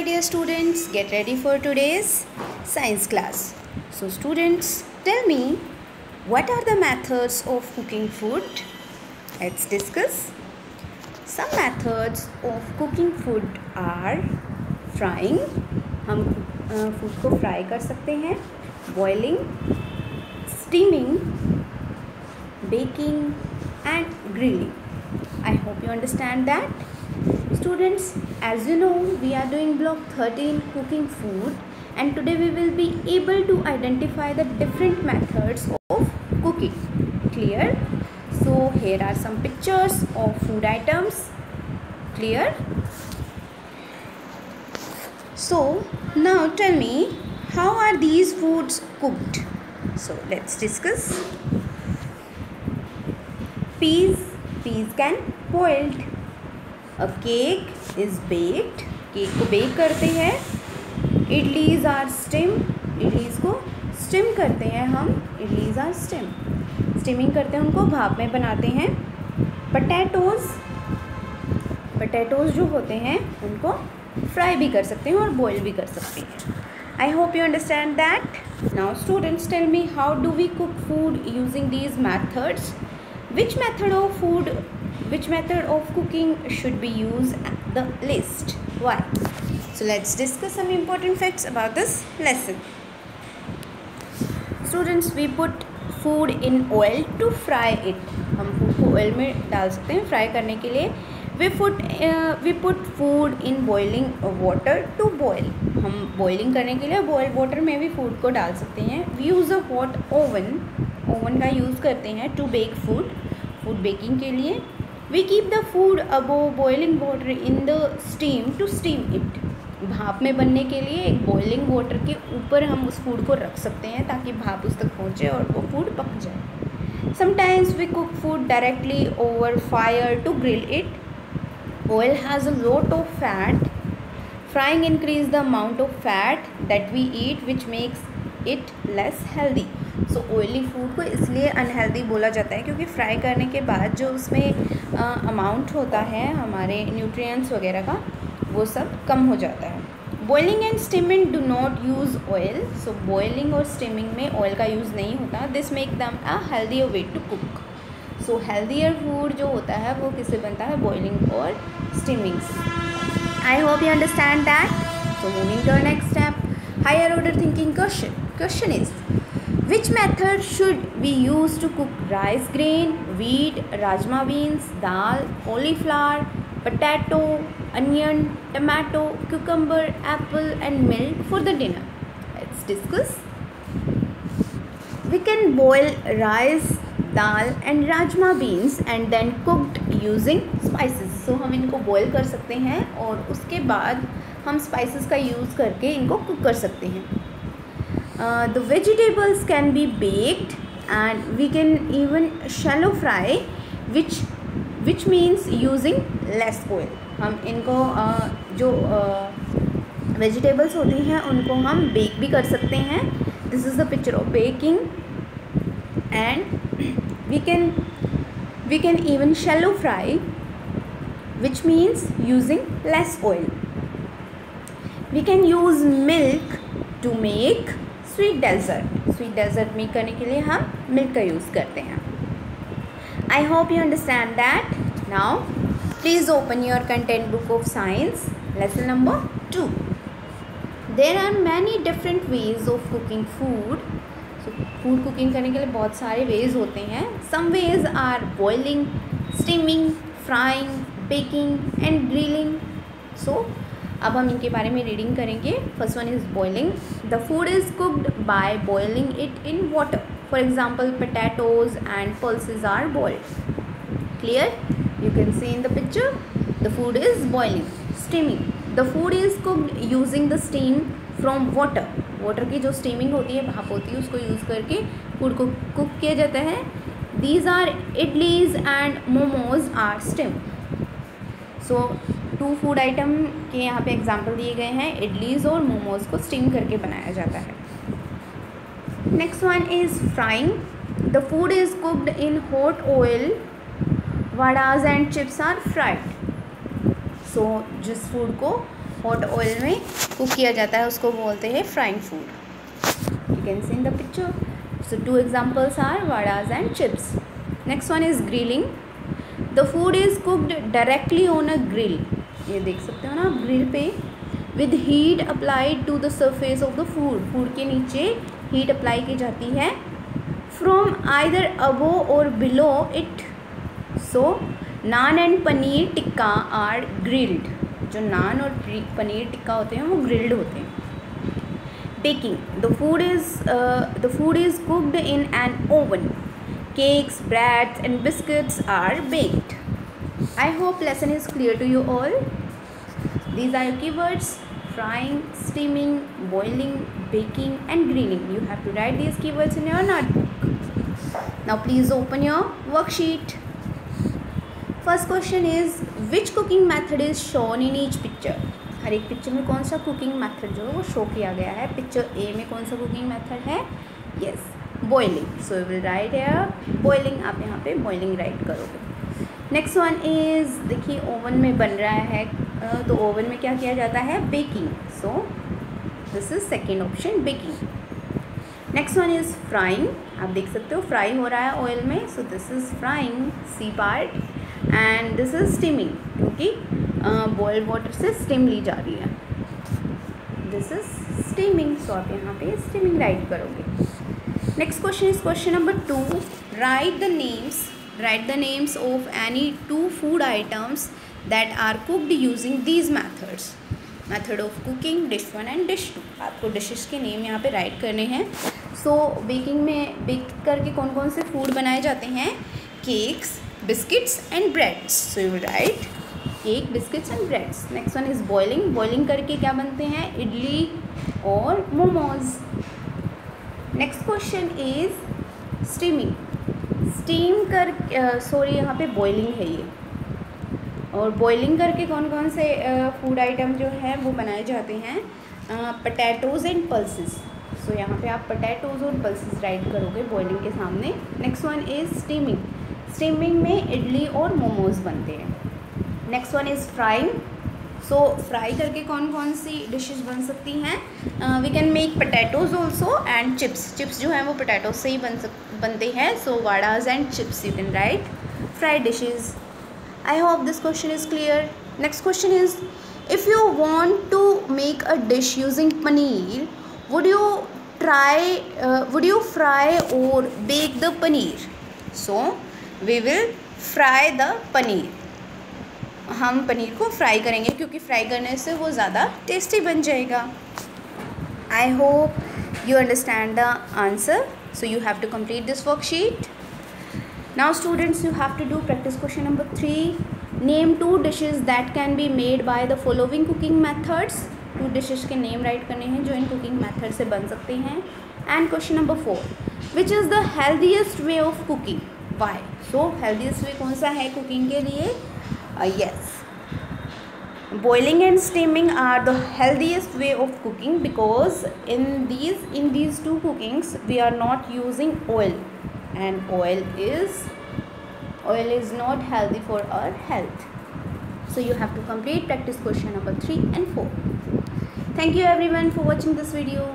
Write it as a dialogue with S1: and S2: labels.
S1: dear students, get ready for today's science class. So students, tell me, what are the methods of cooking food? Let's discuss. Some methods of cooking food are frying. हम food को fry कर सकते हैं, boiling, steaming, baking and grilling. I hope you understand that. Students, as you know, we are doing block 13 cooking food, and today we will be able to identify the different methods of cooking. Clear? So here are some pictures of food items. Clear? So now tell me, how are these foods cooked? So let's discuss. Peas can boiled. A cake is baked. Cake को bake करते हैं. Idlis are steam. Idlis को steam करते हैं हम. Idlis are steam. Steaming करते हैं, उनको भाप में बनाते हैं. पटैटोज जो होते हैं उनको फ्राई भी कर सकते हैं और बॉयल भी कर सकते हैं. I hope you understand that. Now students, tell me, how do we cook food using these methods? Which method of cooking should be used at the least? Why? So let's discuss some important facts about this lesson. Students, we put food in oil to fry it. हम food को oil में डाल सकते हैं fry करने के लिए. We put food in boiling water to boil. हम बॉइलिंग करने के लिए बॉयल वाटर में भी फूड को डाल सकते हैं. We use a hot oven. Oven का यूज़ करते हैं to bake food. Food baking के लिए. We keep the food above boiling water in the steam to steam it. भाप में बनने के लिए एक बॉइलिंग वाटर के ऊपर हम उस फूड को रख सकते हैं ताकि भाप उस तक पहुँचे और वो फूड पक जाए. Sometimes we cook food directly over fire to grill it. Oil has a lot of fat. Frying increase the amount of fat that we eat, which makes it less healthy. So oily food को इसलिए unhealthy बोला जाता है क्योंकि fry करने के बाद जो उसमें अमाउंट होता है हमारे न्यूट्रिएंट्स वगैरह का, वो सब कम हो जाता है. Boiling and steaming do not use oil. So boiling और स्टीमिंग में ऑयल का यूज़ नहीं होता. This make them a healthier way to cook. So healthier food जो होता है वो किससे बनता है? बॉइलिंग और स्टीमिंग से. I hope you understand that. So moving to next step, higher order thinking question. Question is, which method should we use to cook rice grain, wheat, rajma beans, dal, cauliflower, potato, onion, tomato, cucumber, apple and milk for the dinner? Let's discuss. We can boil rice, dal and rajma beans and then cooked using spices. So हम इनको boil कर सकते हैं और उसके बाद हम spices का use करके इनको cook कर सकते हैं. The vegetables can be baked and we can even shallow fry, which means using less oil. हम इनको जो vegetables होती हैं उनको हम bake भी कर सकते हैं. This is the picture of baking, and we can even shallow fry, which means using less oil. We can use milk to make sweet dessert make करने के लिए हम मिल्क का यूज़ करते हैं. I hope you understand that. Now please open your content book of science, lesson number 2. There are many different ways of cooking food. So food cooking करने के लिए बहुत सारे वेज होते हैं. Some ways are boiling, steaming, frying, baking and grilling. So अब हम इनके बारे में रीडिंग करेंगे. First one is boiling. The food is cooked by boiling it in water. For example, potatoes and pulses are boiled. Clear? You can see in the picture. The food is boiling. Steaming. The food is cooked using the steam from water. Water की जो steaming होती है, भाप होती है, उसको use करके food को कुक किया जाता है. These are idlis and momos are steam. So 2 food item के यहाँ पे एग्जाम्पल दिए गए हैं. इडलीज़ और मोमोज़ को स्टीम करके बनाया जाता है. Next one is frying. The food is cooked in hot oil. Vadas and chips are fried. So जिस फूड को हॉट ऑयल में कुक किया जाता है उसको बोलते हैं frying food. You can see in the picture. So 2 examples are vadas and chips. Next one is grilling. The food is cooked directly on a grill. ये देख सकते हो ना आप ग्रिल पे. With heat applied to the surface of the food. Food के नीचे heat apply की जाती है. From either above or below it. So naan and paneer tikka are grilled. जो नान और पनीर टिक्का होते हैं वो ग्रिल्ड होते हैं. Baking. The food is cooked in an oven. Cakes, breads and biscuits are baked. I hope lesson is clear to you all. These are your keywords: frying, steaming, boiling, baking and grilling. You have to write these keywords in your notebook. Now please open your worksheet. First question is, which cooking method is shown in each picture? हर एक picture में कौन सा cooking method जो है वो show किया गया है. पिक्चर ए में कौन सा कुकिंग मेथड है? Yes, boiling. So you will write here boiling. आप यहाँ पे बॉइलिंग राइट करोगे. नेक्स्ट वन इज़, देखिए ओवन में बन रहा है तो ओवन में क्या किया जाता है? Baking. So this is second option, baking. Next one is frying. आप देख सकते हो फ्राई हो रहा है ऑयल में. So this is frying, see part. And this is steaming, क्योंकि बॉइल्ड वाटर से स्टीम ली जा रही है. This is steaming. सो आप यहाँ पे स्टीमिंग राइट करोगे. Next question is question number 2. Write the names of any 2 food items that are cooked using these methods. Method of cooking, dish 1 and dish 2. आपको डिशेस के नेम यहाँ पे right करने हैं. सो बेकिंग में बेक करके कौन कौन से फूड बनाए जाते हैं? Cakes, biscuits and breads. So you right cake, biscuits and breads. Next one is boiling. Boiling करके क्या बनते हैं? इडली और momos. Next question is steaming. Steam कर यहाँ पे बॉइलिंग है ये. और बॉइलिंग करके कौन कौन से फूड आइटम जो है वो बनाए जाते हैं? Potatoes and pulses. सो यहाँ पे आप पटैटोज़ और पल्सेस राइट करोगे बॉइलिंग के सामने. Next one is steaming. Steaming में इडली और मोमोज बनते हैं. Next one is frying. So fry करके कौन कौन सी डिशेस बन सकती हैं? We can make potatoes also and chips. Chips जो हैं वो पटैटोज से ही बनते हैं. So vadas and chips you can write. Fried dishes. I hope this question is clear. Next question is, if you want to make a dish using paneer, would you fry or bake the paneer? So we will fry the paneer. हम पनीर को fry करेंगे क्योंकि fry करने से वो ज़्यादा tasty बन जाएगा. I hope you understand the answer. So you have to complete this worksheet. Now students, you have to do practice question number 3. Name 2 dishes that can be made by the following cooking methods. 2 dishes के name right करने हैं जो in cooking method से बन सकते हैं. And question number 4, which is the healthiest way of cooking? Why? So healthiest way कौन सा है कुकिंग के लिए? Yes, boiling and steaming are the healthiest way of cooking because in these 2 cookings we are not using oil, and oil is not healthy for our health. So you have to complete practice question number 3 and 4. Thank you everyone for watching this video.